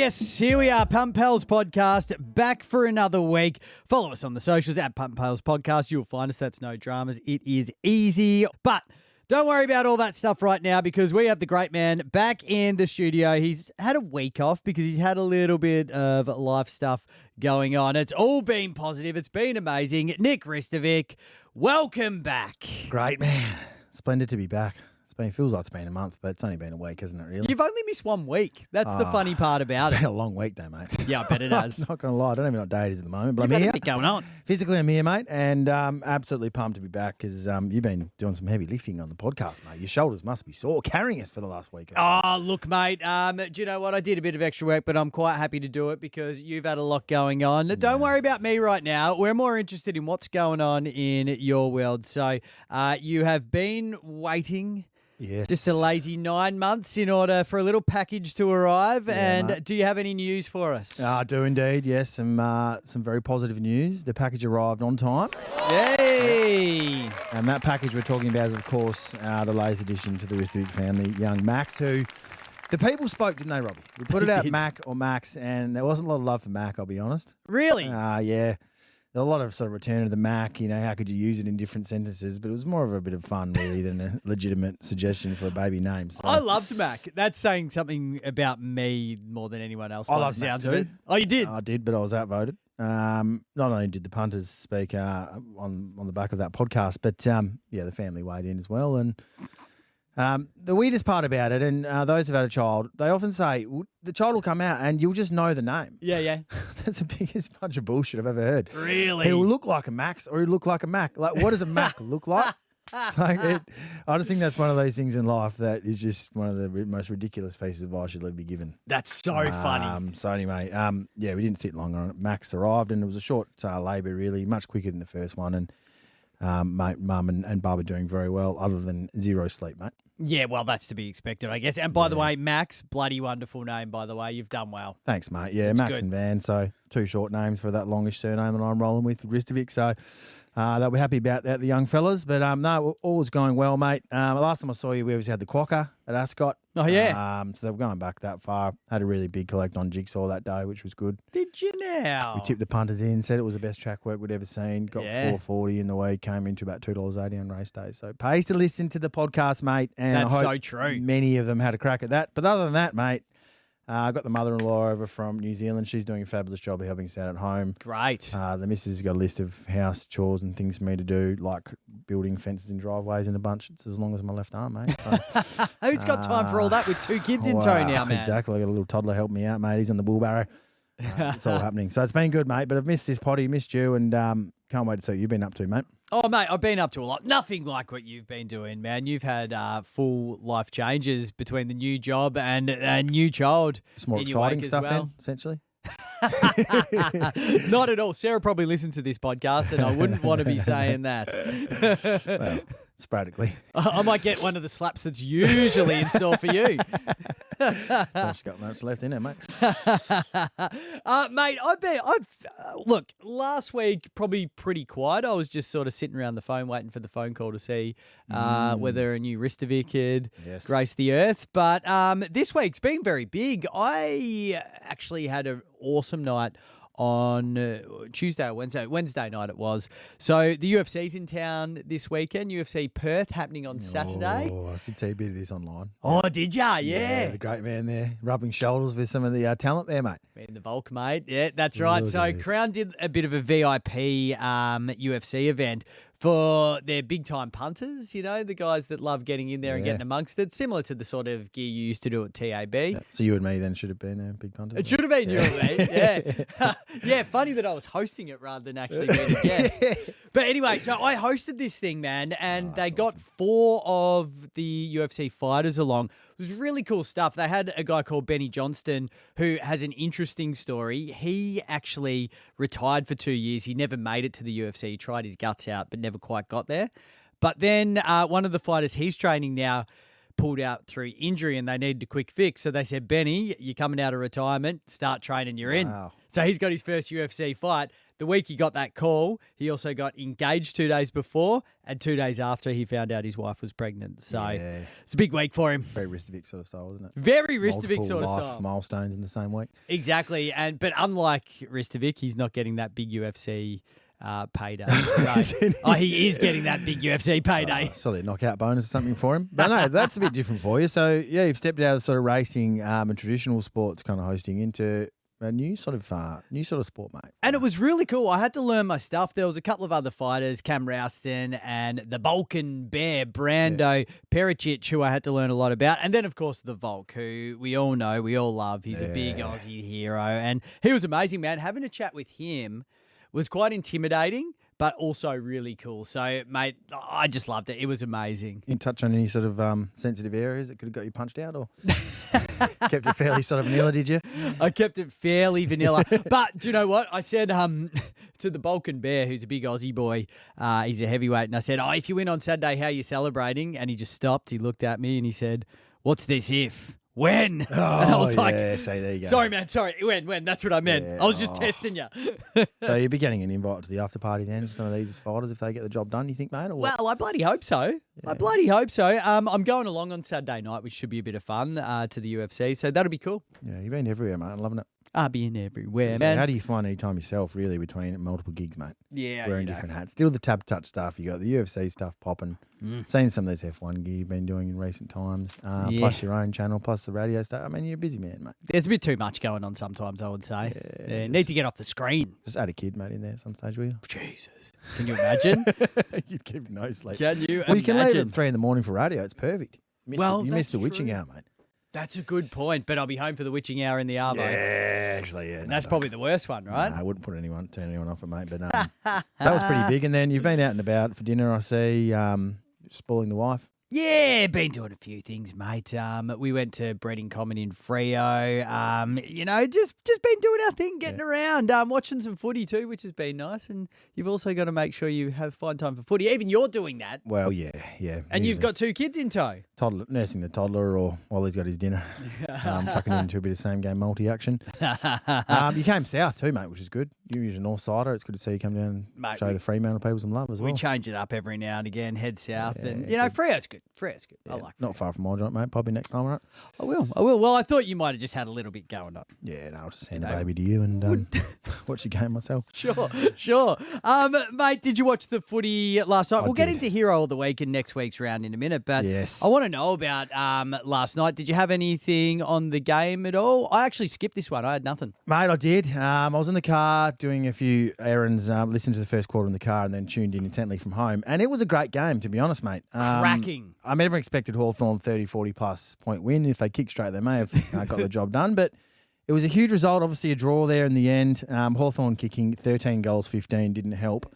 yes, here we are, Punt Pals podcast, back for another week. Follow us on the socials at Punt Pals podcast. You'll find us. That's no dramas. It is easy. But don't worry about all that stuff right now because we have the great man back in the studio. He's had a week off because he's had a little bit of life stuff going on. It's all been positive. It's been amazing. Nick Ristovic, welcome back. Great, man. Splendid to be back. Feels like it's been a month, but it's only been a week, hasn't it, really? You've only missed 1 week. That's the funny part about It's it. been a long week, though, mate. Yeah, I bet it has. I'm not going to lie. I don't even know what day it is at the moment, but You've I'm had here. a bit going on. Physically, I'm here, mate, and absolutely pumped to be back because you've been doing some heavy lifting on the podcast, mate. Your shoulders must be sore carrying us for the last week. Oh, look, mate, do you know what? I did a bit of extra work, but I'm quite happy to do it because you've had a lot going on. Don't worry about me right now. We're more interested in what's going on in your world. So you have been waiting... Yes. Just a lazy 9 months in order for a little package to arrive. Yeah, and mate. do you have any news for us? I do indeed, yes. Some very positive news. The package arrived on time. Yay! And that package we're talking about is, of course, the latest addition to the Ristovic family, young Max, who the people spoke, didn't they, Robbie? We put it They out did. Mac or Max, and there wasn't a lot of love for Mac, I'll be honest. Really? Yeah. There were a lot of sort of return to the Mac, how could you use it in different sentences, but it was more of a bit of fun, really, than a legitimate suggestion for a baby name. So. I loved Mac. That's saying something about me more than anyone else. I by the loved Mac sounds of too. it. Oh, you did? I did, but I was outvoted. Not only did the punters speak on the back of that podcast, but the family weighed in as well. And the weirdest part about it, and those who've had a child, they often say the child will come out and you'll just know the name. Yeah. That's the biggest bunch of bullshit I've ever heard. Really? He'll look like a Max or he'll look like a Mac. Like, what does a Mac look like? I just think that's one of those things in life that is just one of the most ridiculous pieces of advice you'll ever be given. That's so funny. So anyway, we didn't sit long on it. Max arrived and it was a short labour, really, much quicker than the first one. And Mum and Bub are doing very well, other than zero sleep, mate. Yeah, well, that's to be expected, I guess. And by the way, Max, bloody wonderful name, by the way. You've done well. Thanks, mate. Yeah, That's Max good. and Van, so 2 short names for that longish surname that I'm rolling with, Ristovic. So they'll be happy about that, the young fellas. But no, all was going well, mate. Last time I saw you, we obviously had the quokka at Ascot. Oh, yeah. So they were going back that far. Had a really big collect on Jigsaw that day, which was good. Did you now? We tipped the punters in, said it was the best track work we'd ever seen. Got Yeah. $4.40 in the week, came into about $2.80 on race day. So it pays to listen to the podcast, mate. And That's I hope so true. many of them had a crack at that. But other than that, mate, I got the mother-in-law over from New Zealand. She's doing a fabulous job of helping us out at home. Great. The missus has got a list of house chores and things for me to do, like building fences and driveways in a bunch. It's as long as my left arm, mate. So, Who's got time for all that with 2 kids in tow now, man? Exactly. I got a little toddler helping me out, mate. He's on the wheelbarrow. It's all happening. So it's been good, mate. But I've missed this potty, missed you, and can't wait to see what you've been up to, mate. Oh, mate, I've been up to a lot. Nothing like what you've been doing, man. You've had full life changes between the new job and a new child. It's more in your exciting wake as stuff, well. then, essentially. Not at all. Sarah probably listens to this podcast, and I wouldn't want to be saying that. Well, sporadically. I might get one of the slaps that's usually in store for you. Gosh, got much left in it, mate. Mate, look, last week probably pretty quiet. I was just sort of sitting around the phone waiting for the phone call to see whether a new Ristovic had Yes. graced the earth. But this week's been very big. I actually had an awesome night on Tuesday or Wednesday night it was. So the UFC's in town this weekend. UFC Perth happening on Saturday. Oh, I did see a bit of this online. Oh, did ya? Yeah. The great man there, rubbing shoulders with some of the talent there, mate. In the Volk, mate. Yeah, that's right. Look So at this. Crown did a bit of a VIP UFC event for their big-time punters, the guys that love getting in there and Yeah. getting amongst it, similar to the sort of gear you used to do at TAB. So you and me then should have been there, big punters. It should have been you and me, yeah. Yeah, funny that I was hosting it rather than actually being a guest. But anyway, so I hosted this thing, man, and they got 4 of the UFC fighters along. It was really cool stuff. They had a guy called Benny Johnston who has an interesting story. He actually retired for 2 years. He never made it to the UFC. He tried his guts out, but never quite got there. But then one of the fighters he's training now pulled out through injury and they needed a quick fix. So they said, Benny, you're coming out of retirement, start training, you're in. So he's got his first UFC fight. The week he got that call, he also got engaged 2 days before and 2 days after he found out his wife was pregnant. So it's a big week for him. Very Ristovic sort of style, isn't it? Very Ristovic Multiple sort of life style. milestones in the same week. Exactly. But unlike Ristovic, he's not getting that big UFC payday. So, he is getting that big UFC payday. Solid knockout bonus or something for him. But no, that's a bit different for you. So, yeah, you've stepped out of sort of racing and traditional sports kind of hosting into a new sort of sport, mate. And it was really cool. I had to learn my stuff. There was a couple of other fighters, Cam Rouston and the Balkan Bear, Brando Pericic, who I had to learn a lot about. And then, of course, the Volk, who we all know, we all love. He's a big Aussie hero. And he was amazing, man. Having a chat with him was quite intimidating, but also really cool. So, mate, I just loved it. It was amazing. You touch on any sort of sensitive areas that could have got you punched out, or kept it fairly sort of vanilla, did you? I kept it fairly vanilla. But do you know what? I said to the Balkan Bear, who's a big Aussie boy, he's a heavyweight, and I said, if you win on Saturday, how are you celebrating? And he just stopped. He looked at me and he said, what's this if? When? And I was like, so there you go. Sorry, man. Sorry. When? That's what I meant. Yeah. I was just testing you. So you'll be getting an invite to the after party then for some of these fighters if they get the job done, you think, mate? Or what? Well, I bloody hope so. Yeah. I bloody hope so. I'm going along on Saturday night, which should be a bit of fun to the UFC. So that'll be cool. Yeah, you've been everywhere, mate. I'm loving it. I'll be in everywhere, So man. how do you find any time yourself, really, between multiple gigs, mate? Yeah, wearing different hats. Still the tab touch stuff. You got the UFC stuff popping. Seeing some of those F1 gear you've been doing in recent times. Plus your own channel, plus the radio stuff. I mean, you're a busy man, mate. There's a bit too much going on sometimes, I would say. Yeah, need to get off the screen. Just add a kid, mate, in there at some stage, will you? Jesus. Can you imagine? You'd keep no sleep. Can you Well, you can leave imagine? at 3 a.m. for radio. It's perfect. You missed the witching true. hour, mate. That's a good point, but I'll be home for the witching hour in the Arvo. Yeah, actually, yeah. And that's probably the worst one, right? No, I wouldn't turn anyone off it, mate. But that was pretty big. And then you've been out and about for dinner, I see, spoiling the wife. Yeah, been doing a few things, mate. We went to Breeding Common in Freo. Just been doing our thing, getting around, watching some footy too, which has been nice. And you've also got to make sure you have fine time for footy. Even you're doing that. Well, yeah. And you've got 2 kids in tow. Nursing the toddler, or while he's got his dinner, tucking into a bit of same game multi-action. You came south too, mate, which is good. You're usually a north sider. It's good to see you come down and show the Fremantle people some love as well. We change it up every now and again, head south. And, Freo's good. Freo's good. I like Freo. Not far from my joint, mate. Probably next time, right? I will. Well, I thought you might have just had a little bit going on. Yeah, no, I'll just send a baby to you and watch the game myself. Sure. Mate, did you watch the footy last night? We'll get into Hero of the Week in next week's round in a minute, but yes. I want to know about last night. Did you have anything on the game at all? I actually skipped this one. I had nothing. Mate, I did. I was in the car doing a few errands, listened to the first quarter in the car and then tuned in intently from home. And it was a great game, to be honest, mate. Cracking. I never expected Hawthorn 30, 40 plus point win. If they kick straight, they may have got the job done. But it was a huge result. Obviously, a draw there in the end. Hawthorn kicking 13 goals, 15 didn't help.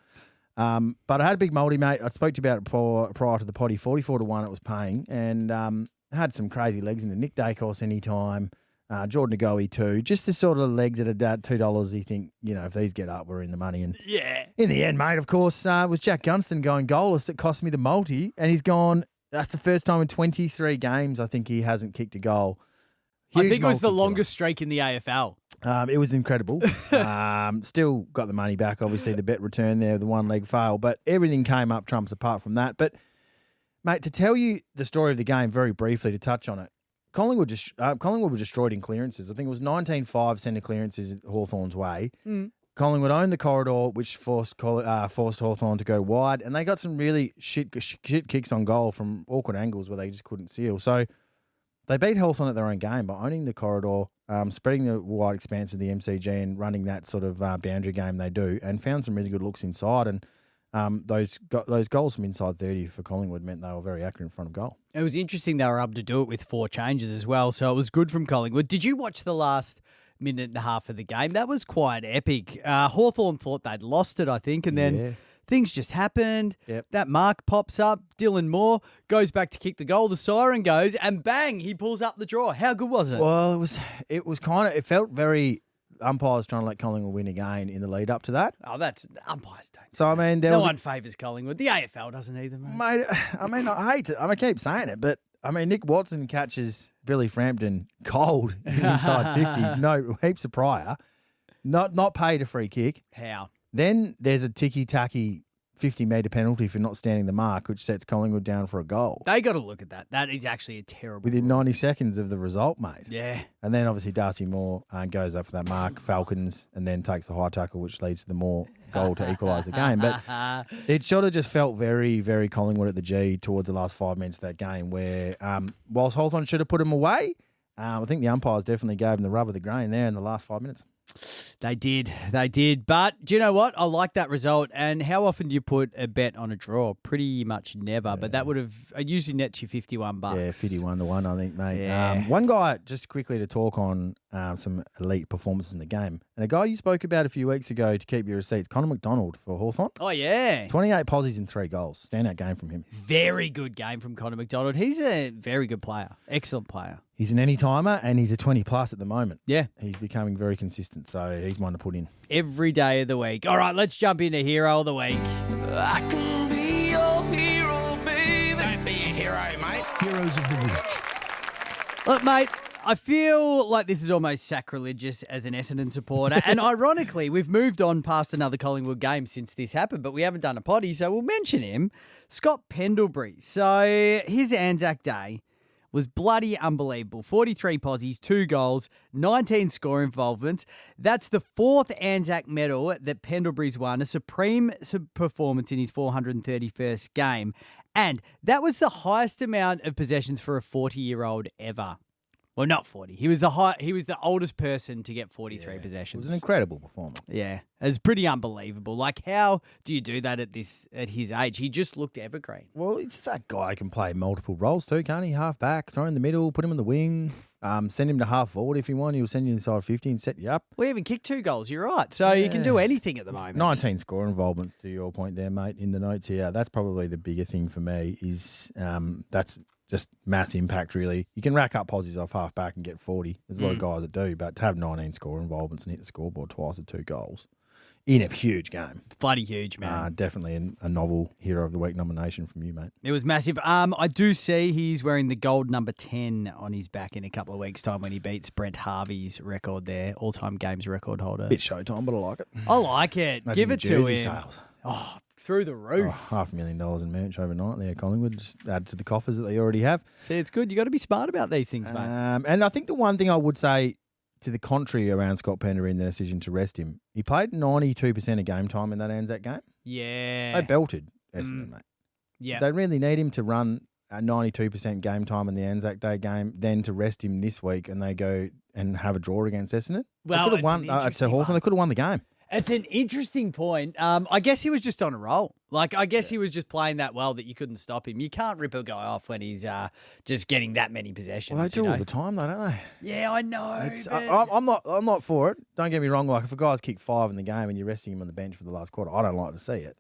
But I had a big multi, mate. I spoke to you about it prior to the potty. 44-1 it was paying. And had some crazy legs in the Nick Dacos anytime. Jordan Agoe too. Just the sort of legs at $2. You think, if these get up, we're in the money. And in the end, mate, of course, it was Jack Gunston going goalless that cost me the multi. And he's gone, that's the first time in 23 games I think he hasn't kicked a goal. Huge I think it was the longest streak in the AFL. It was incredible. Still got the money back. Obviously, the bet return there, the one leg fail. But everything came up trumps apart from that. But, mate, to tell you the story of the game very briefly, to touch on it, Collingwood were destroyed in clearances. I think it was 19-5 centre clearances Hawthorn's way. Collingwood owned the corridor, which forced Hawthorn to go wide, and they got some really shit kicks on goal from awkward angles where they just couldn't seal. So they beat Hawthorn at their own game by owning the corridor, spreading the wide expanse of the MCG and running that sort of boundary game they do, and found some really good looks inside. And those goals from inside 30 for Collingwood meant they were very accurate in front of goal. It was interesting they were able to do it with 4 changes as well, so it was good from Collingwood. Did you watch the last minute and a half of the game? That was quite epic. Hawthorn thought they'd lost it, I think, and then things just happened. Yep. That mark pops up. Dylan Moore goes back to kick the goal. The siren goes, and bang, he pulls up the draw. How good was it? Well, it felt very umpires trying to let Collingwood win again in the lead up to that. Oh, that's umpires don't. So I mean, no one favours Collingwood. The AFL doesn't either, mate. I keep saying it, but I mean, Nick Watson catches Billy Frampton cold inside 50. No, heaps of prior. Not paid a free kick. How? Then there's a ticky-tacky 50-metre penalty for not standing the mark, which sets Collingwood down for a goal. They got to look at that. That is actually a terrible Within rule. 90 seconds of the result, mate. Yeah. And then obviously Darcy Moore goes up for that mark, Falcons, and then takes the high tackle, which leads to the Moore goal to equalise the game. But it sort of just felt very, very Collingwood at the G towards the last 5 minutes of that game where whilst Hawthorn should have put him away, I think the umpires definitely gave him the rub of the grain there in the last 5 minutes. They did. But do you know what? I like that result. And how often do you put a bet on a draw? Pretty much never. Yeah. But that would have usually nets you $51. Yeah, 51-1, I think, mate. Yeah. One guy, just quickly to talk on some elite performances in the game. And a guy you spoke about a few weeks ago to keep your receipts, Connor McDonald for Hawthorn. Oh, yeah. 28 posies and 3 goals. Standout game from him. Very good game from Connor McDonald. He's a very good player. Excellent player. He's an any-timer and he's a 20-plus at the moment. Yeah. He's becoming very consistent, so he's one to put in. Every day of the week. All right, let's jump into Hero of the Week. I can be your hero, baby. Don't be a hero, mate. Heroes of the Week. Look, mate, I feel like this is almost sacrilegious as an Essendon supporter. And ironically, we've moved on past another Collingwood game since this happened, but we haven't done a potty, so we'll mention him. Scott Pendlebury. So his Anzac Day was bloody unbelievable. 43 posies, 2 goals, 19 score involvements. That's the 4th Anzac medal that Pendlebury's won, a supreme performance in his 431st game. And that was the highest amount of possessions for a 40-year-old ever. Well, not 40. He was the oldest person to get 43 possessions. It was an incredible performance. Yeah, it's pretty unbelievable. Like, how do you do that at his age? He just looked evergreen. Well, it's just that guy can play multiple roles too, can't he? Half back, throw in the middle, put him in the wing, send him to half forward if you want. He'll send you inside 50 and set you up. We even kicked 2 goals. You're right. So you can do anything at the moment. 19 score involvements to your point there, mate, in the notes here. That's probably the bigger thing for me is that's just mass impact, really. You can rack up posies off half back and get 40. There's a lot of guys that do, but to have 19 score involvements and hit the scoreboard twice with 2 goals in a huge game. It's bloody huge, man. Definitely a novel Hero of the Week nomination from you, mate. It was massive. I do see he's wearing the gold number 10 on his back in a couple of weeks' time when he beats Brent Harvey's record there, all-time games record holder. Bit Showtime, but I like it. I like it. Imagine Give the it to jersey him. Sales. Oh, through the roof. $500,000 in merch overnight there, Collingwood. Just add to the coffers that they already have. See, it's good. You got to be smart about these things, mate. And I think the one thing I would say to the contrary around Scott Pendlebury and the decision to rest him, he played 92% of game time in that Anzac game. Yeah. They belted Essendon, mate. Yeah. They really need him to run a 92% game time in the Anzac Day game, then to rest him this week and they go and have a draw against Essendon. Well, they could have won. To Hawthorn, they could have won the game. It's an interesting point. I guess he was just on a roll. Like, I guess he was just playing that well that you couldn't stop him. You can't rip a guy off when he's just getting that many possessions. Well, they do all the time, though, don't they? Yeah, I know. I'm not for it. Don't get me wrong. Like, if a guy's kicked 5 in the game and you're resting him on the bench for the last quarter, I don't like to see it.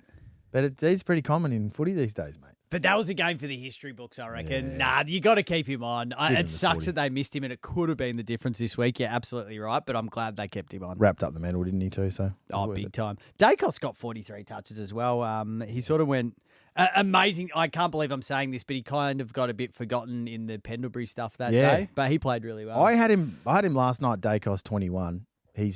But it is pretty common in footy these days, mate. But that was a game for the history books, I reckon. Yeah. Nah, you got to keep him on. It sucks that they missed him, and it could have been the difference this week. You're absolutely right, but I'm glad they kept him on. Wrapped up the medal, didn't he, too? So big time. Dacos got 43 touches as well. He sort of went amazing. I can't believe I'm saying this, but he kind of got a bit forgotten in the Pendlebury stuff that day. But he played really well. I had him last night. Dacos 21. He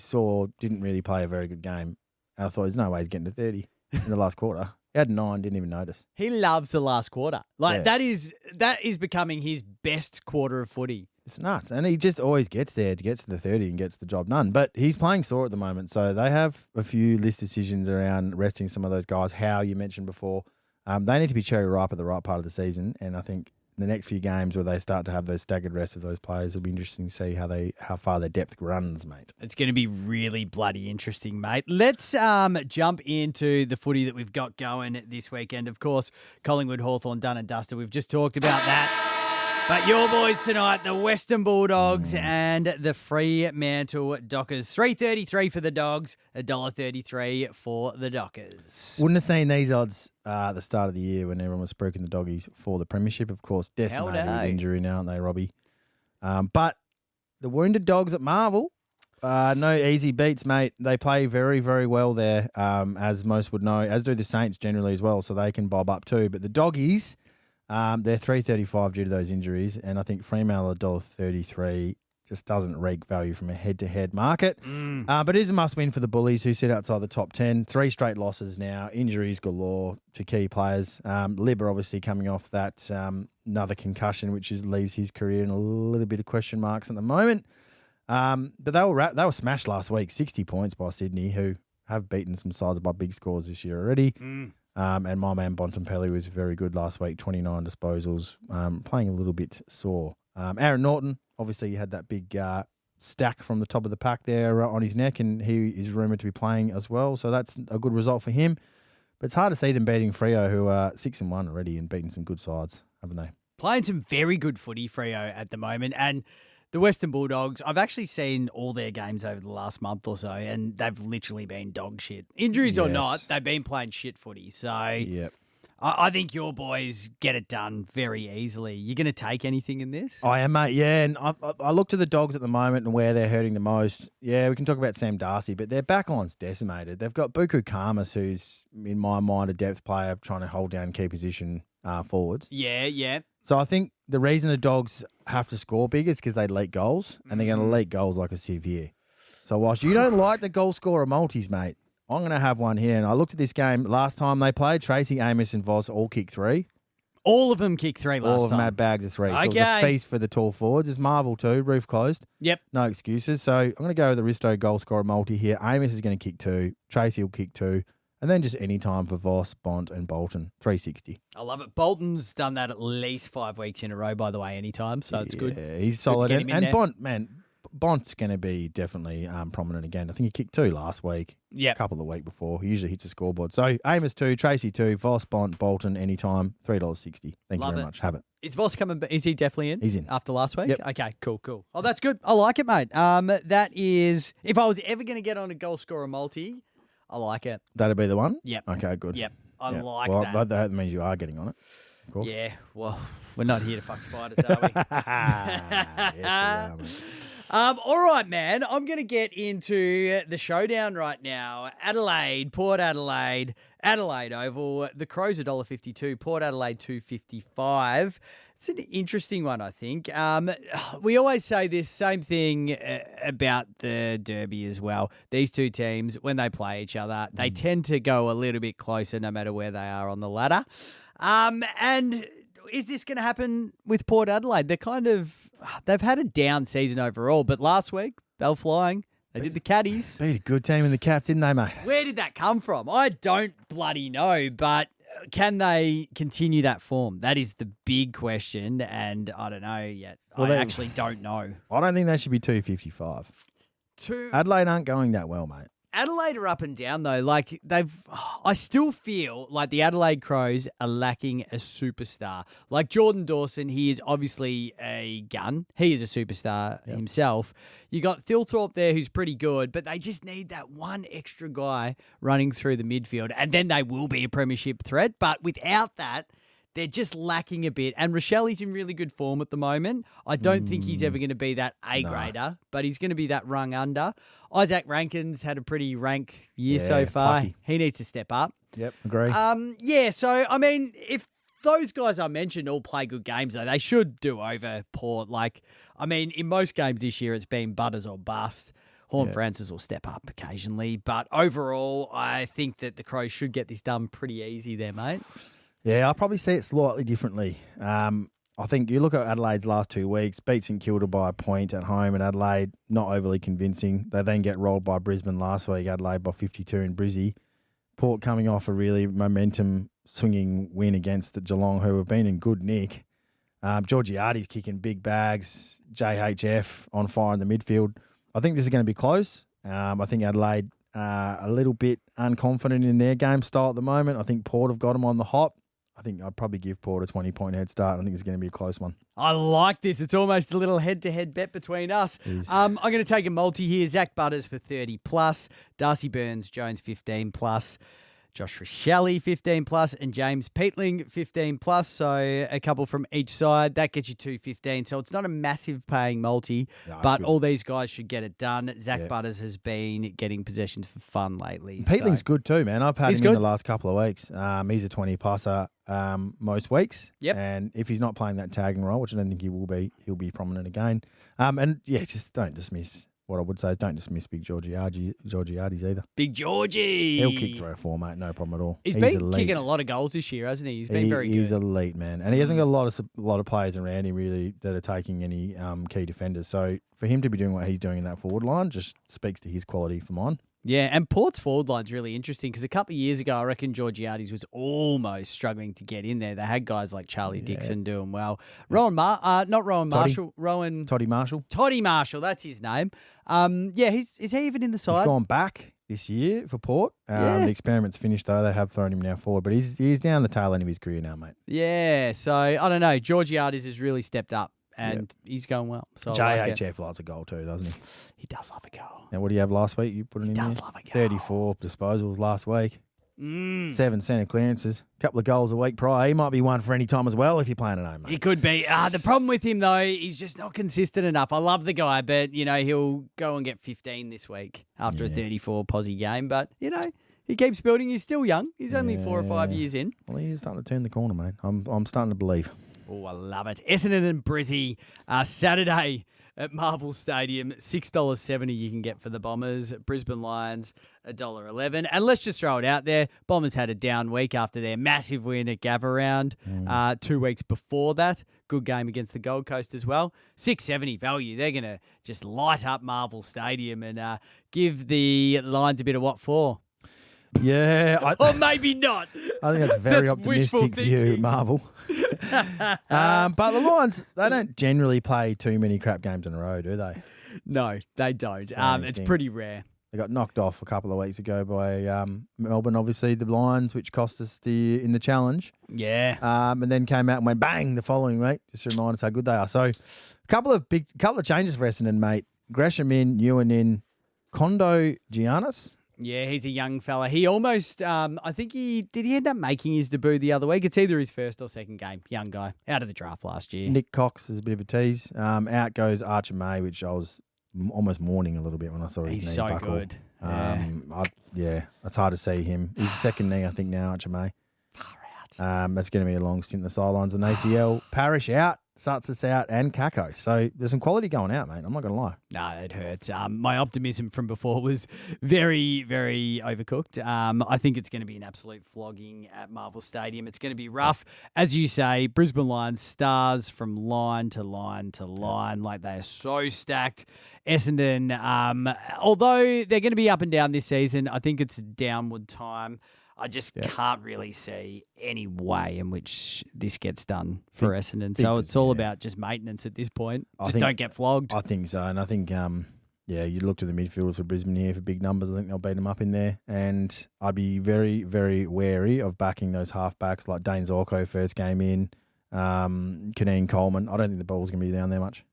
didn't really play a very good game. And I thought there's no way he's getting to 30 in the last quarter. He had 9, didn't even notice. He loves the last quarter. That is becoming his best quarter of footy. It's nuts. And he just always gets there, gets to the 30 and gets the job done. But he's playing sore at the moment. So they have a few list decisions around resting some of those guys. How you mentioned before. They need to be cherry ripe at the right part of the season. And I think the next few games where they start to have those staggered rests of those players, it'll be interesting to see how far their depth runs, mate. It's going to be really bloody interesting, mate. Let's jump into the footy that we've got going this weekend. Of course, Collingwood, Hawthorn, done and dusted. We've just talked about that. But your boys tonight, the Western Bulldogs and the Fremantle Dockers. $3.33 for the Dogs, $1.33 for the Dockers. Wouldn't have seen these odds at the start of the year when everyone was spruiking the Doggies for the premiership. Of course, decimated with injury now, aren't they, Robbie? But the Wounded Dogs at Marvel, no easy beats, mate. They play very, very well there, as most would know, as do the Saints generally as well, so they can bob up too. But the Doggies They're $3.35 due to those injuries, and I think Fremantle $1.33 just doesn't reek value from a head-to-head market. But it is a must-win for the Bullies, who sit outside the top 10. 3 straight losses now, injuries galore to key players. Libber obviously coming off that another concussion, which leaves his career in a little bit of question marks at the moment. But they were smashed last week, 60 points by Sydney, who have beaten some sides by big scores this year already. And my man Bontempelli was very good last week, 29 disposals, playing a little bit sore. Aaron Norton, obviously he had that big stack from the top of the pack there on his neck, and he is rumoured to be playing as well. So that's a good result for him. But it's hard to see them beating Freo, who are 6-1 already and beating some good sides, haven't they? Playing some very good footy, Freo, at the moment. And the Western Bulldogs, I've actually seen all their games over the last month or so, and they've literally been dog shit. Injuries or not, they've been playing shit footy. So I think your boys get it done very easily. You going to take anything in this? I am, mate, yeah. And I look to the Dogs at the moment and where they're hurting the most. Yeah, we can talk about Sam Darcy, but their backline's decimated. They've got Buku Khamis, who's, in my mind, a depth player trying to hold down key position forwards. Yeah. So I think the reason the Dogs have to score big is because they leak goals, and they're going to leak goals like a sieve here. So whilst you don't like the goal scorer multis, mate, I'm going to have one here. And I looked at this game last time they played. Tracy, Amos, and Voss all kicked 3. All of them kicked 3 last time. All of them had bags of 3. So it was a feast for the tall forwards. It's Marvel too, roof closed. Yep. No excuses. So I'm going to go with the Risto goal scorer multi here. Amos is going to kick 2. Tracy will kick 2. And then just any time for Voss, Bont, and Bolton, 360. I love it. Bolton's done that at least 5 weeks in a row, by the way, anytime. So it's good. Yeah, he's solid. And Bont, man, Bont's going to be definitely prominent again. I think he kicked 2 last week. Yeah. A couple of the week before. He usually hits the scoreboard. So Amos 2, Tracy 2, Voss, Bont, Bolton, anytime, $3.60. Thank you very much. Have it. Is Voss coming? Is he definitely in? He's in. After last week? Yep. Okay, cool. Oh, that's good. I like it, mate. That is, if I was ever going to get on a goal scorer multi, I like it. That'd be the one? Yep. Okay, good. Yep. I like well, that. That means you are getting on it, of course. Yeah, well, we're not here to fuck spiders, are we? Yes, we are, mate. All right, man. I'm going to get into the showdown right now. Adelaide, Port Adelaide, Adelaide Oval. The Crows $1.52, Port Adelaide $2.55. It's an interesting one, I think. We always say this same thing about the Derby as well. These two teams, when they play each other, they tend to go a little bit closer no matter where they are on the ladder. And is this going to happen with Port Adelaide? They've had a down season overall, but last week they were flying. They did the Caddies. Beat a good team in the Cats, didn't they, mate? Where did that come from? I don't bloody know, but can they continue that form? That is the big question, and I don't know yet. I actually don't know. I don't think they should be 255. Adelaide aren't going that well, mate. Adelaide are up and down, though. Like, I still feel like the Adelaide Crows are lacking a superstar. Like Jordan Dawson, he is obviously a gun. He is a superstar himself. You got Thilthorpe there, who's pretty good, but they just need that one extra guy running through the midfield, and then they will be a premiership threat. But without that, they're just lacking a bit. And Rochelle's in really good form at the moment. I don't think he's ever going to be that A-grader, but he's going to be that rung under. Isaac Rankin's had a pretty rank year so far. Plucky. He needs to step up. Yep, agree. So, I mean, if those guys I mentioned all play good games, though, they should do over Port. Like, I mean, in most games this year, it's been Butters or bust. Francis will step up occasionally. But overall, I think that the Crows should get this done pretty easy there, mate. Yeah, I probably see it slightly differently. I think you look at Adelaide's last 2 weeks, beats St Kilda by a point at home, and Adelaide not overly convincing. They then get rolled by Brisbane last week, Adelaide by 52 in Brizzy. Port coming off a really momentum-swinging win against the Geelong, who have been in good nick. Georgie kicking big bags, JHF on fire in the midfield. I think this is going to be close. I think Adelaide a little bit unconfident in their game style at the moment. I think Port have got them on the hop. I think I'd probably give Port a 20-point head start. I think it's going to be a close one. I like this. It's almost a little head-to-head bet between us. I'm going to take a multi here. Zach Butters for 30+. Darcy Burns-Jones 15+. Josh Rochelle, 15 plus, and James Peatling, 15 plus. So a couple from each side. That gets you 215. So it's not a massive paying multi, but good. all these guys should get it done. Zach Yeah. Butters has been getting possessions for fun lately. Peatling's so. good too, man. I've had He's him in good. the last couple of weeks. He's a 20-pluser most weeks. Yep. And if he's not playing that tagging role, which I don't think he will be, he'll be prominent again. And yeah, just don't dismiss. What I would say is don't dismiss big Georgiades either. Big Georgie. He'll kick 3 or 4, mate. No problem at all. He's been elite. kicking a lot of goals this year, hasn't he? He's been very good. He's elite, man. And he hasn't got a lot of players around him really that are taking any key defenders. So for him to be doing what he's doing in that forward line just speaks to his quality for mine. Yeah, and Port's forward line's really interesting because a couple of years ago, I reckon Georgiades was almost struggling to get in there. They had guys like Charlie Dixon doing well. Rowan Marshall. Toddy Marshall. Toddy Marshall, that's his name. Is he even in the side? He's gone back this year for Port. The experiment's finished though. They have thrown him now forward, but he's down the tail end of his career now, mate. Yeah, so I don't know. Georgiades has really stepped up. And he's going well. So JHF loves a goal too, doesn't he? He does love a goal. Now, what do you have last week? You put it in does there? love a goal. 34 disposals last week. 7 centre clearances. A couple of goals a week prior. He might be one for any time as well if you're playing at home, mate. He could be. The problem with him, though, he's just not consistent enough. I love the guy, but, he'll go and get 15 this week after a 34 posse game. But, he keeps building. He's still young. He's only 4 or 5 years in. Well, he's starting to turn the corner, mate. I'm starting to believe. Oh, I love it. Essendon and Brizzy, Saturday at Marvel Stadium, $6.70 you can get for the Bombers. Brisbane Lions, $1.11. And let's just throw it out there. Bombers had a down week after their massive win at Gabba Round 2 weeks before that. Good game against the Gold Coast as well. $6.70 value. They're going to just light up Marvel Stadium and give the Lions a bit of what for. Yeah. Or maybe not. I think that's a very That's optimistic wishful view, thinking. Marvel. But the Lions, they don't generally play too many crap games in a row, do they? No, they don't. Same It's thing. pretty rare. They got knocked off a couple of weeks ago by Melbourne, obviously, the Lions, which cost us in the challenge. Yeah. And then came out and went bang the following week, just to remind us how good they are. So a couple of changes for Essendon, mate. Gresham in, Ewan in, Kondo Giannis. Yeah, he's a young fella. He almost, I think he end up making his debut the other week. It's either his first or second game. Young guy, out of the draft last year. Nick Cox is a bit of a tease. Out goes Archie May, which I was almost mourning a little bit when I saw his He's knee so buckle. good. It's hard to see him. He's the second knee, I think, now, Archie May. Far out. That's going to be a long stint in the sidelines. And ACL, Parrish out, Satsas out, and Kako. So there's some quality going out, mate. I'm not going to lie. No, it hurts. My optimism from before was very, very overcooked. I think it's going to be an absolute flogging at Marvel Stadium. It's going to be rough. As you say, Brisbane Lions stars from line to line to line. Like, they are so stacked. Essendon, although they're going to be up and down this season, I think it's a downward time. I just can't really see any way in which this gets done for Essendon. So it's all about just maintenance at this point. Don't get flogged. I think so. And I think, you look to the midfielders for Brisbane here for big numbers. I think they'll beat them up in there. And I'd be very, very wary of backing those halfbacks like Dane Zorko first game in, Kaneen Coleman. I don't think the ball's going to be down there much.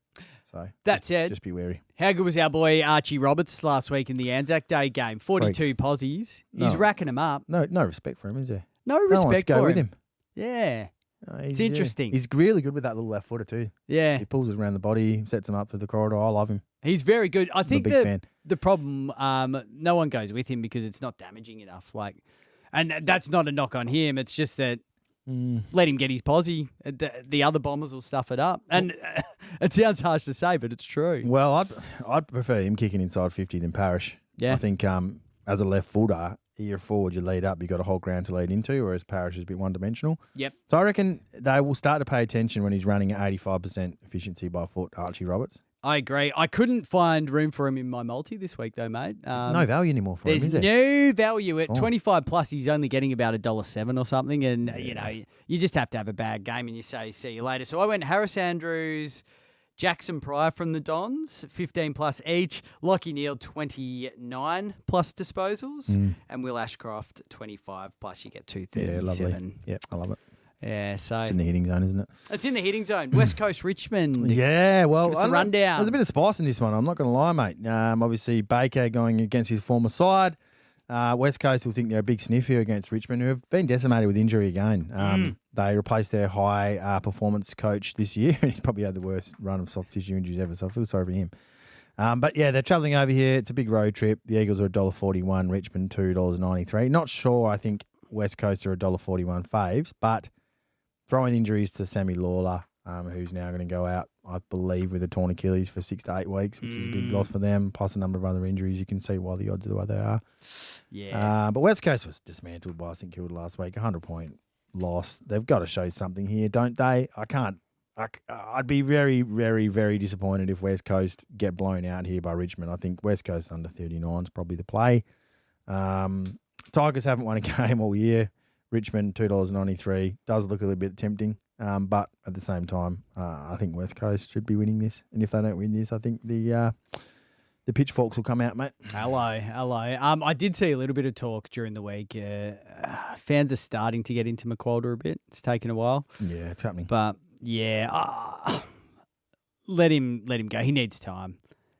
So That's it. Just be wary. How good was our boy Archie Roberts last week in the ANZAC Day game? 42 posies. He's racking them up. No respect for him, is there? No No one wants respect to go for with him. him. Yeah. No, It's interesting. He's really good with that little left footer too. Yeah. He pulls it around the body, sets him up through the corridor. I love him. He's very good. I think I'm a big fan. the problem, no one goes with him because it's not damaging enough. And that's not a knock on him. It's just that let him get his posse. The other Bombers will stuff it up. And it sounds harsh to say, but it's true. Well, I'd prefer him kicking inside 50 than Parrish. Yeah. I think as a left footer, you're forward, you lead up, you got a whole ground to lead into, whereas Parrish is a bit one-dimensional. Yep. So I reckon they will start to pay attention when he's running at 85% efficiency by foot, Archie Roberts. I agree. I couldn't find room for him in my multi this week, though, mate. There's no value anymore for him, is there? There's no value. At fine. 25 plus, he's only getting about $1.07 or something. And, you just have to have a bad game and you say, see you later. So I went Harris Andrews, Jackson Pryor from the Dons, 15 plus each. Lockie Neal, 29 plus disposals. And Will Ashcroft, 25 plus. You get 237. Yeah, lovely. Yeah, I love it. Yeah, so It's in the hitting zone, isn't it? it's in the hitting zone. West Coast Richmond. Yeah, well, Give us the I don't know. rundown. There's a bit of spice in this one. I'm not going to lie, mate. Obviously, Baker going against his former side. West Coast will think they're a big sniff here against Richmond, who have been decimated with injury again. They replaced their high performance coach this year, and he's probably had the worst run of soft tissue injuries ever, so I feel sorry for him. But yeah, they're travelling over here. It's a big road trip. The Eagles are $1.41, Richmond $2.93. Not sure, I think West Coast are $1.41 faves, but throwing injuries to Sammy Lawler, who's now going to go out, I believe, with a torn Achilles for 6 to 8 weeks, which is a big loss for them, plus a number of other injuries. You can see why the odds are the way they are. Yeah. But West Coast was dismantled by St Kilda last week, 100-point loss. They've got to show something here, don't they? I'd be very, very, very disappointed if West Coast get blown out here by Richmond. I think West Coast under 39 is probably the play. Tigers haven't won a game all year. Richmond, $2.93. Does look a little bit tempting. But at the same time, I think West Coast should be winning this. And if they don't win this, I think the pitchforks will come out, mate. Hello. I did see a little bit of talk during the week. Fans are starting to get into McWalder a bit. It's taken a while. Yeah, it's happening. But yeah, let him go. He needs time.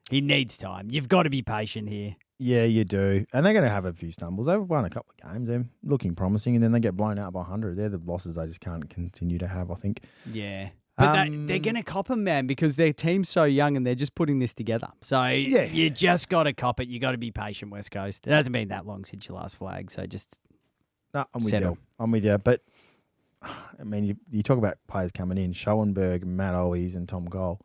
You've got to be patient here. Yeah, you do. And they're going to have a few stumbles. They've won a couple of games. They're looking promising, and then they get blown out by 100. They're the losses they just can't continue to have, I think. Yeah. But they're going to cop them, man, because their team's so young and they're just putting this together. So you just got to cop it. You got to be patient, West Coast. It hasn't been that long since your last flag, so just no, I'm with you. But, I mean, you talk about players coming in. Schoenberg, Matt Owies and Tom Goal.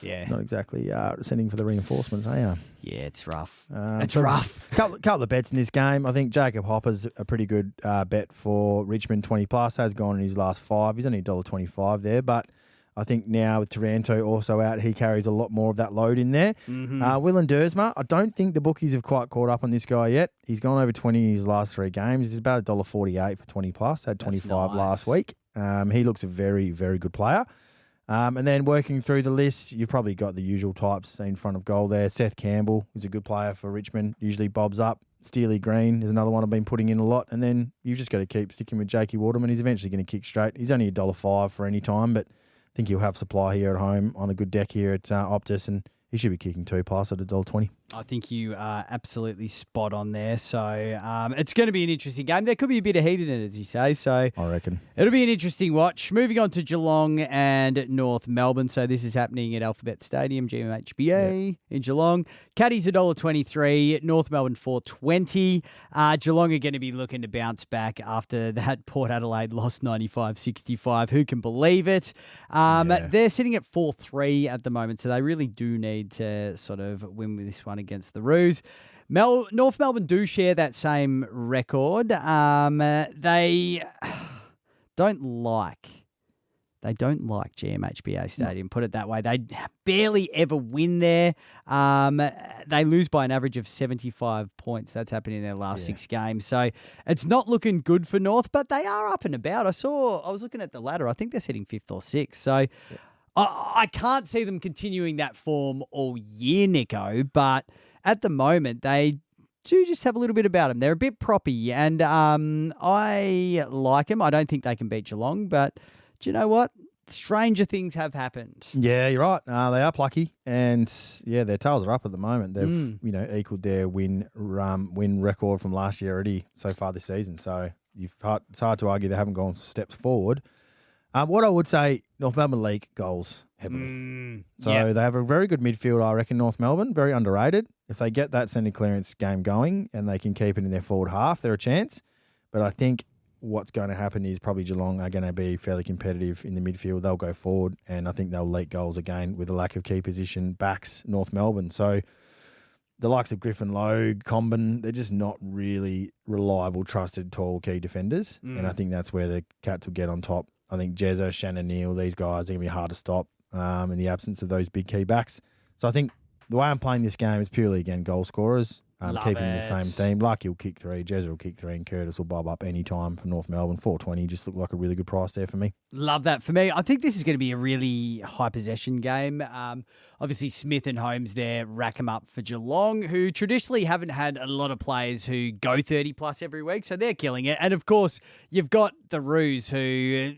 Yeah. Not exactly sending for the reinforcements, are you? Yeah, it's rough. It's rough. Couple of bets in this game. I think Jacob Hopper's a pretty good bet for Richmond 20+. Has gone in his last 5. He's only $1.25 there, but I think now with Taranto also out, he carries a lot more of that load in there. Mm-hmm. Willen Dersma, I don't think the bookies have quite caught up on this guy yet. He's gone over 20 in his last 3 games. He's about $1.48 for 20+. Had 25 last week. He looks a very, very good player. And then working through the list, you've probably got the usual types in front of goal there. Seth Campbell is a good player for Richmond, usually bobs up. Steely Green is another one I've been putting in a lot. And then you've just got to keep sticking with Jakey Waterman. He's eventually going to kick straight. He's only $1.05 for any time, but I think he'll have supply here at home on a good deck here at Optus, and he should be kicking 2+ at $1.20. I think you are absolutely spot on there. So it's going to be an interesting game. There could be a bit of heat in it, as you say. So I reckon. It'll be an interesting watch. Moving on to Geelong and North Melbourne. So this is happening at Alphabet Stadium, GMHBA in Geelong. Caddies $1.23, North Melbourne $4.20. Geelong are going to be looking to bounce back after that Port Adelaide lost 95-65. Who can believe it? They're sitting at 4-3 at the moment, so they really do need to sort of win with this one against the Roos. North Melbourne do share that same record. They don't like GMHBA Stadium, put it that way. They barely ever win there. They lose by an average of 75 points. That's happened in their last 6 games. So it's not looking good for North, but they are up and about. I was looking at the ladder. I think they're sitting 5th or 6th. So I can't see them continuing that form all year, Nico, but at the moment, they do just have a little bit about them. They're a bit proppy, and I like them. I don't think they can beat Geelong, but do you know what? Stranger things have happened. Yeah, you're right. They are plucky, and their tails are up at the moment. They've equaled their win record from last year already so far this season. So it's hard to argue they haven't gone steps forward. What I would say, North Melbourne leak goals heavily. They have a very good midfield, I reckon, North Melbourne. Very underrated. If they get that centre clearance game going and they can keep it in their forward half, they're a chance. But I think what's going to happen is probably Geelong are going to be fairly competitive in the midfield. They'll go forward, and I think they'll leak goals again with a lack of key position backs North Melbourne. So the likes of Griffin Logue, Comben, they're just not really reliable, trusted, tall, key defenders. And I think that's where the Cats will get on top. I think Jezza, Shannon Neal, these guys are going to be hard to stop in the absence of those big key backs. So I think the way I'm playing this game is purely, again, goal scorers. Keeping the same theme. Lucky will kick 3, Jezza will kick 3, and Curtis will bob up any time for North Melbourne. $4.20 just looked like a really good price there for me. Love that for me. I think this is going to be a really high possession game. Obviously, Smith and Holmes there rack them up for Geelong, who traditionally haven't had a lot of players who go 30+ every week, so they're killing it. And of course, you've got the Roos who,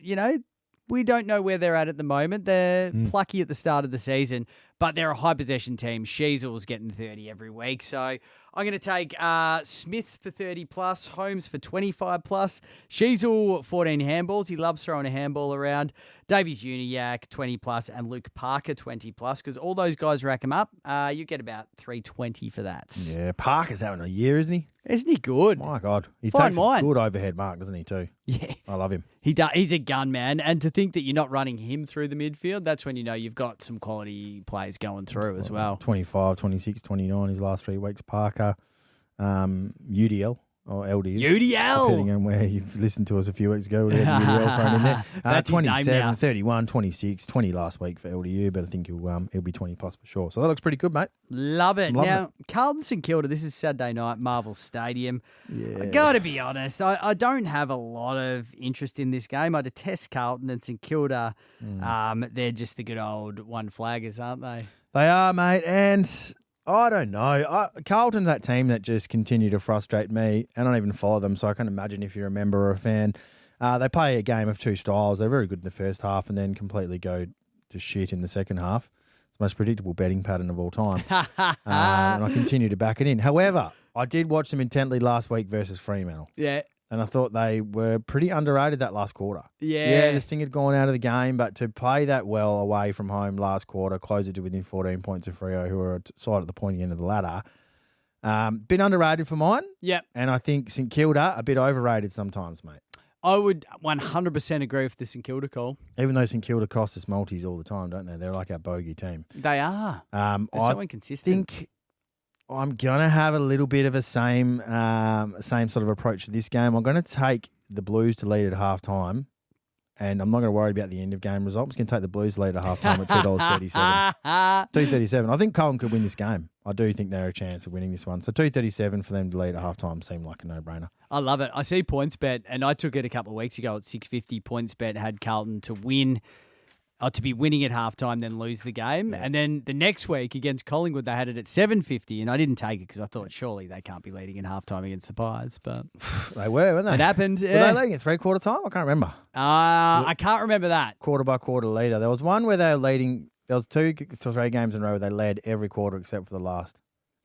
we don't know where they're at the moment. They're plucky at the start of the season, but they're a high possession team. Sheasel's getting 30 every week. So I'm going to take Smith for 30 plus, Holmes for 25 plus, Sheasel 14 handballs. He loves throwing a handball around. Davies Uniacke 20 plus, and Luke Parker 20 plus, because all those guys rack them up. You get about 320 for that. Yeah, Parker's having a year, isn't he? Isn't he good? My God. He Fine takes wine. a good overhead mark, doesn't he, too? Yeah. I love him. He's a gun, man. And to think that you're not running him through the midfield, that's when you know you've got some quality players going through as well. 25, 26, 29 his last 3 weeks. Parker, UDL or LDU. UDL! Depending on where you've listened to us a few weeks ago. We had UDL thrown in there. That's his name 27, now. 31, 26, 20 last week for LDU, but I think he'll be 20 plus for sure. So that looks pretty good, mate. Love it. I'm loving Now, Carlton St Kilda, this is Saturday night, Marvel Stadium. Yeah. I got to be honest, I don't have a lot of interest in this game. I detest Carlton and St Kilda. They're just the good old one flaggers, aren't they? They are, mate, and I don't know. Carlton, that team that just continue to frustrate me. I don't even follow them, so I can't imagine if you're a member or a fan. They play a game of two styles. They're very good in the first half and then completely go to shit in the second half. It's the most predictable betting pattern of all time. And I continue to back it in. However, I did watch them intently last week versus Fremantle. Yeah. And I thought they were pretty underrated that last quarter. Yeah. This thing had gone out of the game, but to play that well away from home last quarter, closer to within 14 points of Freo, who are side at the pointy end of the ladder, bit underrated for mine. Yep. And I think St Kilda, a bit overrated sometimes, mate. I would 100% agree with the St Kilda call. Even though St Kilda cost us multis all the time, don't they? They're like our bogey team. They are. They're so inconsistent. think I'm going to have a little bit of a same sort of approach to this game. I'm going to take the Blues to lead at halftime, and I'm not going to worry about the end of game result. I'm just going to take the Blues to lead at halftime at $2.37. $2.37. I think Carlton could win this game. I do think they're a chance of winning this one. So $2.37 for them to lead at halftime seemed like a no-brainer. I love it. I see PointsBet, and I took it a couple of weeks ago at $6.50. PointsBet had Carlton to win. To be winning at halftime, then lose the game. Yeah. And then the next week against Collingwood, they had it at $7.50, and I didn't take it because I thought surely they can't be leading at halftime against the Pies. But they were, weren't they? It happened. Were they leading at three-quarter time? I can't remember. I can't remember that. Quarter by quarter leader. There was one where they were leading. There was 2 to 3 games in a row where they led every quarter except for the last.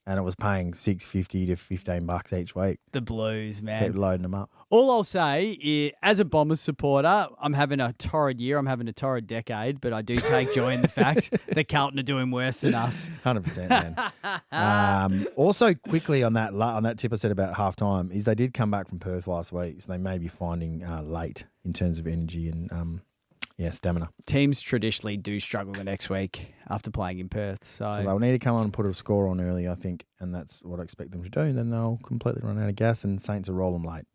And it was paying $6.50 to $15 each week. The Blues, man. Keep loading them up. All I'll say is, as a Bombers supporter, I'm having a torrid year. I'm having a torrid decade, but I do take joy in the fact that Carlton are doing worse than us. 100%, man. Also, quickly on that tip I said about halftime, is they did come back from Perth last week, so they may be finding late in terms of energy and stamina. Teams traditionally do struggle the next week after playing in Perth. So they'll need to come on and put a score on early, I think, and that's what I expect them to do. Then they'll completely run out of gas and Saints will roll them late.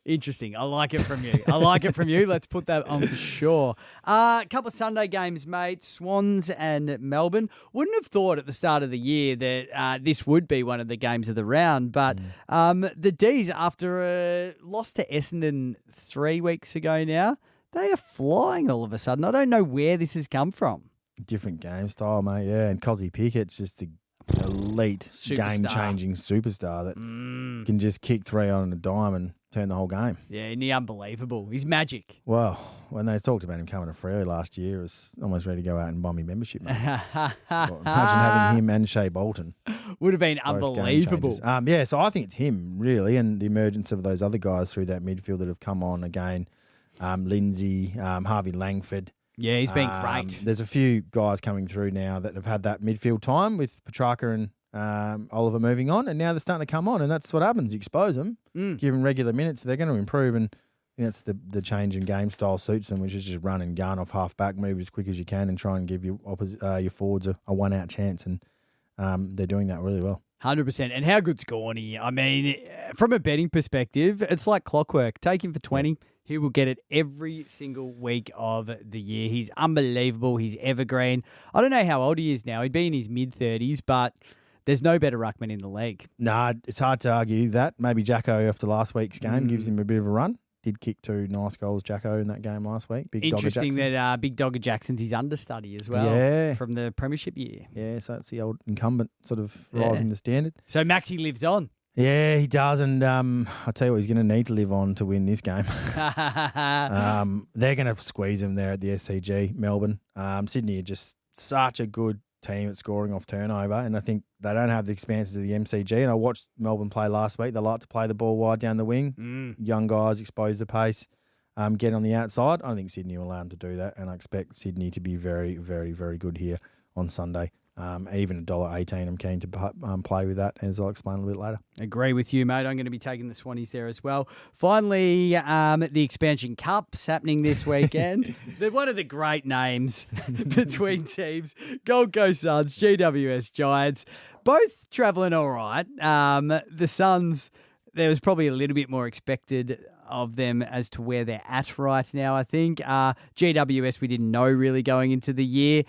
Interesting. I like it from you. Let's put that on for sure. A couple of Sunday games, mate. Swans and Melbourne. Wouldn't have thought at the start of the year that this would be one of the games of the round, but the D's, after a loss to Essendon 3 weeks ago now, they are flying all of a sudden. I don't know where this has come from. Different game style, mate. Yeah, and Cozzy Pickett's just the elite game-changing superstar that can just kick 3 on a dime and turn the whole game. Yeah, and he's unbelievable. He's magic. Well, when they talked about him coming to Freo last year, I was almost ready to go out and buy me membership. Mate. Well, imagine having him and Shea Bolton. Would have been unbelievable. So I think it's him, really, and the emergence of those other guys through that midfield that have come on again. Lindsay, Harvey Langford. Yeah, he's been great. There's a few guys coming through now that have had that midfield time with Petrarca and Oliver moving on, and now they're starting to come on, and that's what happens. You expose them, give them regular minutes, they're going to improve, and that's the change in game style suits them, which is just run and gun off half-back, move as quick as you can, and try and give your forwards a one-out chance, and they're doing that really well. 100%. And how good's Gorney? I mean, from a betting perspective, it's like clockwork. Take him for 20. He will get it every single week of the year. He's unbelievable. He's evergreen. I don't know how old he is now. He'd be in his mid-30s, but there's no better ruckman in the league. Nah, it's hard to argue that. Maybe Jacko, after last week's game, gives him a bit of a run. Did kick 2 nice goals, Jacko, in that game last week. Interesting that Big Dogger Jackson's his understudy as well from the premiership year. Yeah, so it's the old incumbent sort of rising the standard. So Maxie lives on. Yeah, he does, and I'll tell you what, he's going to need to live on to win this game. They're going to squeeze him there at the SCG, Melbourne. Sydney are just such a good team at scoring off turnover, and I think they don't have the expanses of the MCG. And I watched Melbourne play last week. They like to play the ball wide down the wing. Young guys expose the pace, get on the outside. I think Sydney will allow them to do that, and I expect Sydney to be very, very, very good here on Sunday. Even $1.18, I'm keen to play with that, as I'll explain a little bit later. Agree with you, mate. I'm going to be taking the Swannies there as well. Finally, the Expansion Cup's happening this weekend. They're one of the great names between teams. Gold Coast Suns, GWS Giants, both travelling all right. The Suns, there was probably a little bit more expected of them as to where they're at right now, I think. GWS, we didn't know really going into the year.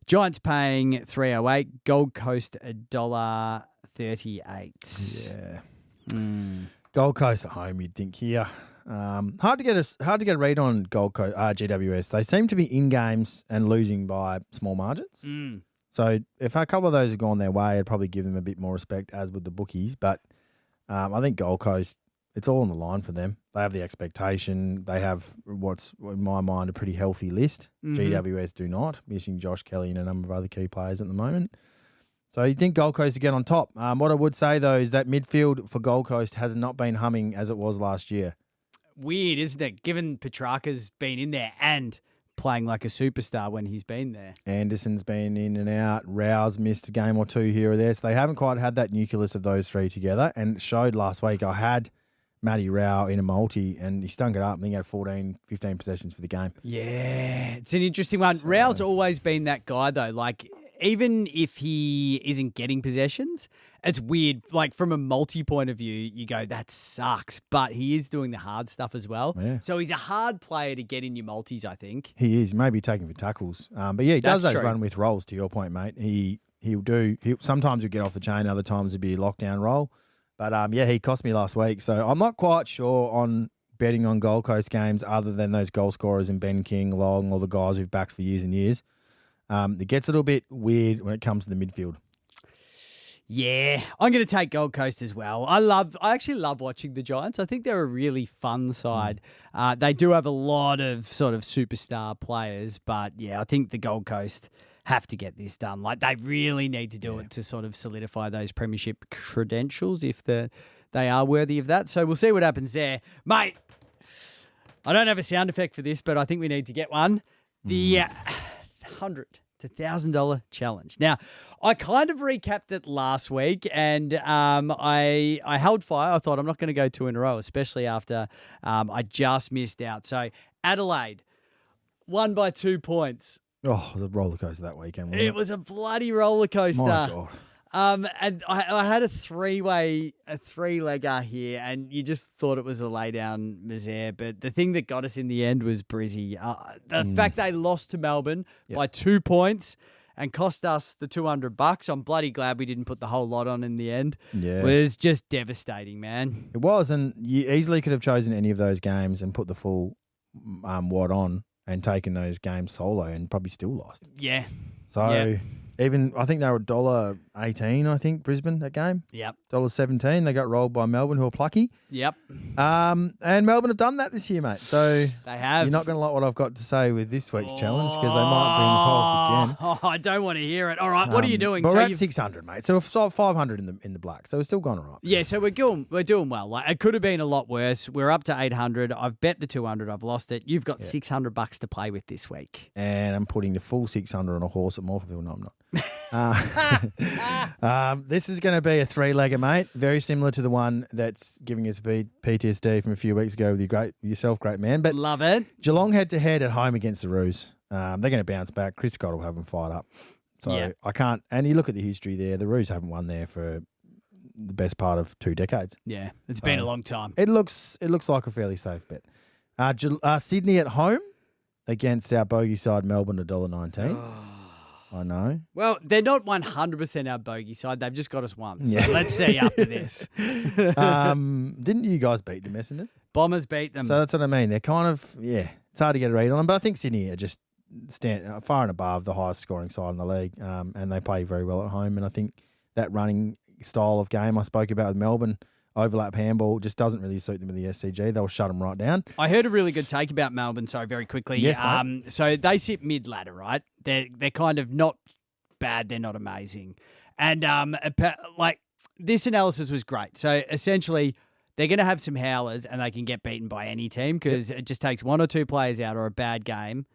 Giants paying $3.08, Gold Coast $1.38. Yeah. Gold Coast at home, you'd think here. Hard to get a read on Gold Coast, GWS. They seem to be in games and losing by small margins. So if a couple of those have gone their way, I'd probably give them a bit more respect, as with the bookies. But I think Gold Coast, it's all on the line for them. They have the expectation. They have what's, in my mind, a pretty healthy list. GWS do not, missing Josh Kelly and a number of other key players at the moment. So you think Gold Coast to get on top. What I would say, though, is that midfield for Gold Coast has not been humming as it was last year. Weird, isn't it? Given Petrarca's been in there and playing like a superstar when he's been there. Anderson's been in and out. Rowe's missed a game or two here or there. So they haven't quite had that nucleus of those three together. And it showed last week. I had Matty Rowe in a multi, and he stunk it up. I think he had 14, 15 possessions for the game. Yeah, it's an interesting one. Rowe's always been that guy, though. Like, even if he isn't getting possessions, it's weird. Like, from a multi point of view, you go, that sucks. But he is doing the hard stuff as well. Yeah. So he's a hard player to get in your multis, I think. He is. Maybe taking for tackles. But yeah, he does That's those true. run with rolls, to your point, mate. Sometimes he'll get off the chain. Other times it'll be a lockdown roll. But, yeah, he cost me last week. So I'm not quite sure on betting on Gold Coast games other than those goal scorers in Ben King, Long, all the guys who've backed for years and years. It gets a little bit weird when it comes to the midfield. Yeah, I'm going to take Gold Coast as well. I actually love watching the Giants. I think they're a really fun side. They do have a lot of sort of superstar players, but yeah, I think the Gold Coast have to get this done. Like, they really need to do it to sort of solidify those premiership credentials if they are worthy of that. So we'll see what happens there. Mate, I don't have a sound effect for this, but I think we need to get one. The $100 to $1,000 challenge. Now, I kind of recapped it last week, and I held fire. I thought I'm not going to go two in a row, especially after I just missed out. So Adelaide won by 2 points. Oh, it was a roller coaster that weekend, wasn't it? It was a bloody roller coaster. My God. And I had a three-legger here, and you just thought it was a lay-down misere. But the thing that got us in the end was Brizzy. The fact they lost to Melbourne by 2 points and cost us the $200. I'm bloody glad we didn't put the whole lot on in the end. Yeah. It was just devastating, man. It was, and you easily could have chosen any of those games and put the full wad on and taken those games solo and probably still lost. Yeah. So even, I think they were $1.18, I think, Brisbane, that game. Yep. $1.17. They got rolled by Melbourne, who are plucky. Yep. And Melbourne have done that this year, mate. So They have. you're not going to like what I've got to say with this week's challenge because they might be involved again. Oh, I don't want to hear it. All right, what are you doing? But So we're at you've- 600, mate. So we've sold 500 in the black. So we're still gone all right. Yeah, so we're doing well. Like, it could have been a lot worse. We're up to 800. I've bet the 200. I've lost it. You've got $600 to play with this week. And I'm putting the full 600 on a horse at Morpheville. No, I'm not. This is going to be a three-legger, mate. Very similar to the one that's giving us PTSD from a few weeks ago with yourself, great man. But Love it. Geelong head-to-head at home against the Roos. They're going to bounce back. Chris Scott will have them fired up. So Yeah. I can't. And you look at the history there. The Roos haven't won there for the best part of 2 decades. Yeah, it's been a long time. It looks like a fairly safe bet. Sydney at home against our bogey side Melbourne $1.19. I know. Well, they're not 100% our bogey side. They've just got us once. Yeah. So let's see after this. Didn't you guys beat them, Essendon? Bombers beat them. So that's what I mean. They're kind of, it's hard to get a read on them. But I think Sydney are just far and above the highest scoring side in the league. And they play very well at home. And I think that running style of game I spoke about with Melbourne, overlap handball, just doesn't really suit them in the SCG. They'll shut them right down. I heard a really good take about Melbourne, very quickly. Yes, mate. So they sit mid-ladder, right? They're kind of not bad, they're not amazing. And like this analysis was great. So essentially, they're going to have some howlers and they can get beaten by any team because it just takes one or two players out or a bad game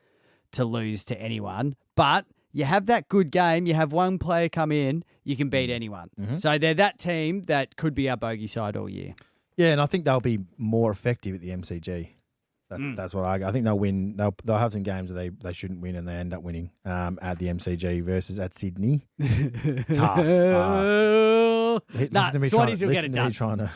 to lose to anyone. But you have that good game, you have one player come in, you can beat anyone. Mm-hmm. So they're that team that could be our bogey side all year. Yeah, and I think they'll be more effective at the MCG. That's what I think they'll win. They'll have some games that they shouldn't win and they end up winning at the MCG versus at Sydney. Tough. Swannies will get it done. Trying to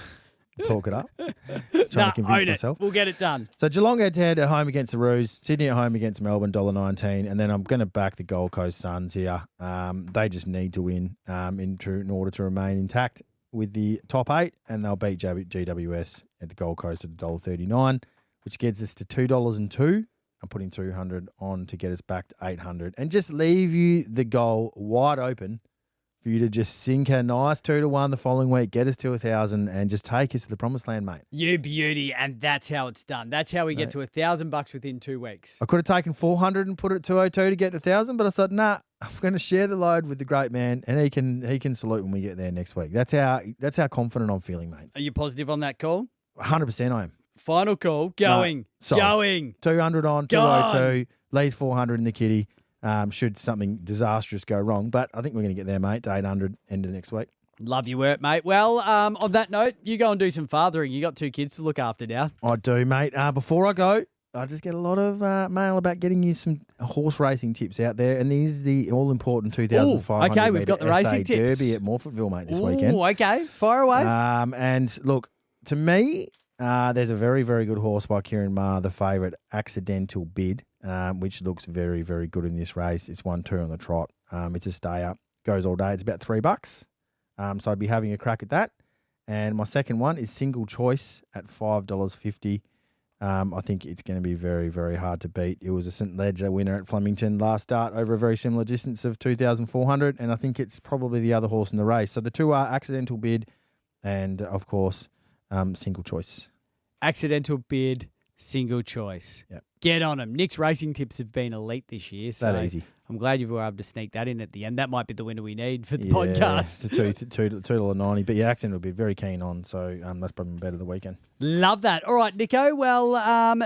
talk it up. Trying to convince own myself. It. We'll get it done. So Geelong head-to-head at home against the Roos, Sydney at home against Melbourne, $1.19, and then I'm going to back the Gold Coast Suns here. They just need to win in order to remain intact with the top 8, and they'll beat GWS at the Gold Coast at $1.39, which gets us to $2.02. I'm putting 200 on to get us back to 800, and just leave you the goal wide open for you to just sink a nice 2-1 the following week, get us to 1,000, and just take us to the promised land, mate. You beauty, and that's how it's done. That's how we get to $1,000 within 2 weeks. I could have taken 400 and put it at 202 to get to 1,000, but I said, nah, I'm going to share the load with the great man, and he can salute when we get there next week. That's how confident I'm feeling, mate. Are you positive on that call? 100% I am. Final call. Going. No, going. 200 on, 202, leaves 400 in the kitty. Should something disastrous go wrong. But I think we're going to get there, mate, to 800 end of next week. Love your work, mate. Well, on that note, you go and do some fathering. You got 2 kids to look after now. I do, mate. Before I go, I just get a lot of mail about getting you some horse racing tips out there. And these are the all-important 2,500 okay, we've got the racing tips. Derby at Morfettville, mate, this weekend. Okay. Fire away. And look, to me, there's a very, very good horse by Kieran Maher, the favourite, Accidental Bid, which looks very, very good in this race. It's 1-2 on the trot. It's a stay-up. Goes all day. It's about $3. So I'd be having a crack at that. And my second one is Single Choice at $5.50. I think it's going to be very, very hard to beat. It was a St. Ledger winner at Flemington last start over a very similar distance of 2,400, and I think it's probably the other horse in the race. So the two are Accidental Bid and, of course, Single Choice. Accidental Bid, Single Choice. Yep. Get on them. Nick's racing tips have been elite this year. So that easy. I'm glad you were able to sneak that in at the end. That might be the winner we need for the podcast. The $2.90. But yeah, Accent will be very keen on, so that's probably better the weekend. Love that. All right, Nico. Well,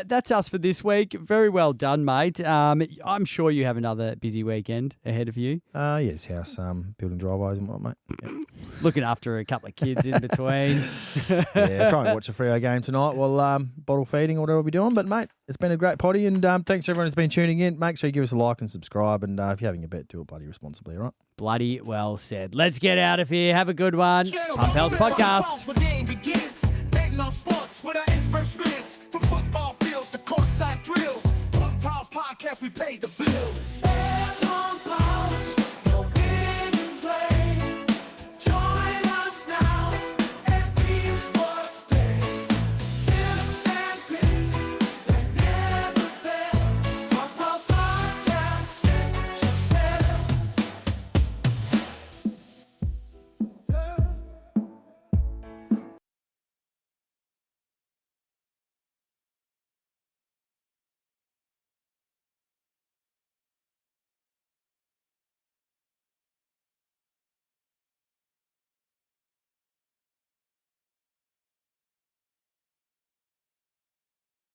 that's us for this week. Very well done, mate. I'm sure you have another busy weekend ahead of you. Yes, house, building driveways and whatnot, mate. Yep. Looking after a couple of kids in between. Yeah, try and watch a Freo game tonight while bottle feeding or whatever we'll be doing. But, mate, it's been a great potty, and thanks to everyone who's been tuning in. Make sure you give us a like and subscribe, and if you're having a bet, do it bloody responsibly, all right? Bloody well said. Let's get out of here. Have a good one. Punt Pals Podcast.